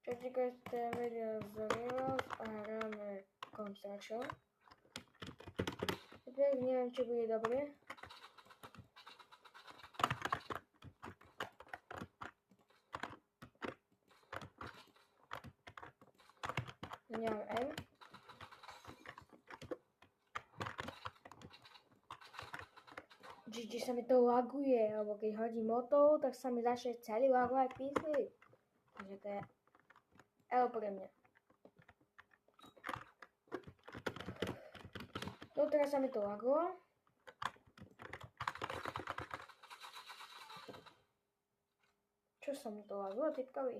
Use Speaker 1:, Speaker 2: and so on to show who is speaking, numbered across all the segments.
Speaker 1: Čo týkajte video z Reels a hráme Construction. Teď neviem, či bude dobre. Nemám M. Či sa mi to laguje, alebo keď hodím motou, tak sa mi začne celý lagovať PC. Takže to je L pre mňa. Teraz sa mi to lagovalo. Čo sa mi to lagovalo, typkovi?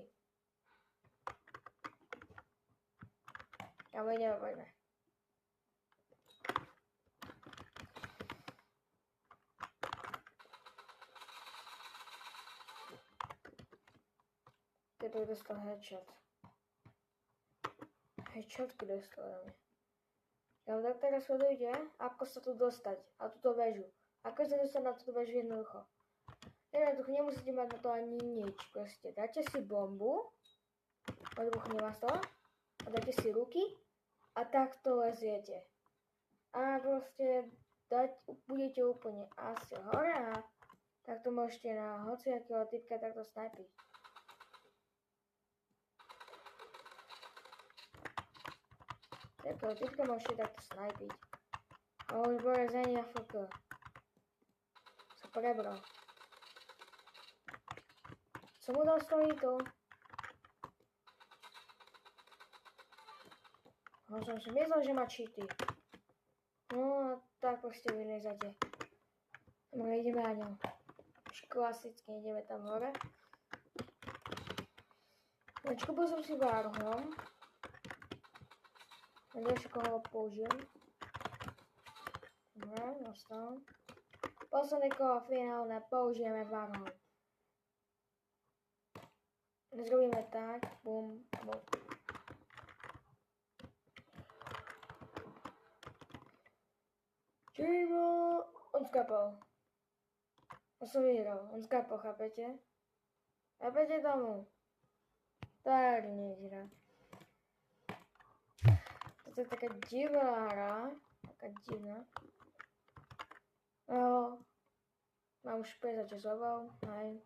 Speaker 1: Ja poďme. Teď dostal headshot. Headshotky dostal na mňa. Ja tak teraz sledujte, ako sa tu dostať na túto väžu. Ako sa dostať na túto väžu jednoducho. Jednoducho nemusíte mať na to ani nič. Proste dáte si bombu, odbuchne vás to, a dáte si ruky a takto leziete. A proste budete úplne asi hore a takto môžete na hociakého typka takto snajpiť. Takého typka môžete takto snajpiť. A už bude za nej AFK. Sa prebral. Som mu dal stojítu. No som si myslel, že má cheaty. No tak proste vylezate. Dobre, ideme na ňom. Už klasicky ideme tam hore. Kúpil som si Warhol. A ďalšie koho použijem. Dobre, dostal. Posledné koho finálne použijeme Warhol. Zrobíme tak, bum, bum. Čivo, on skapal. On som vyhral, on skapal, chápete? Chápete tomu? Tak nehrá. Toto je taká divná hra, taká divná. No, mám už 56 level, hej.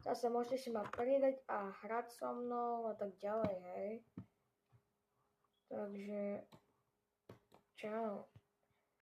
Speaker 1: Zase môžete si ma pridať a hrať so mnou a tak ďalej, hej. Takže, čau.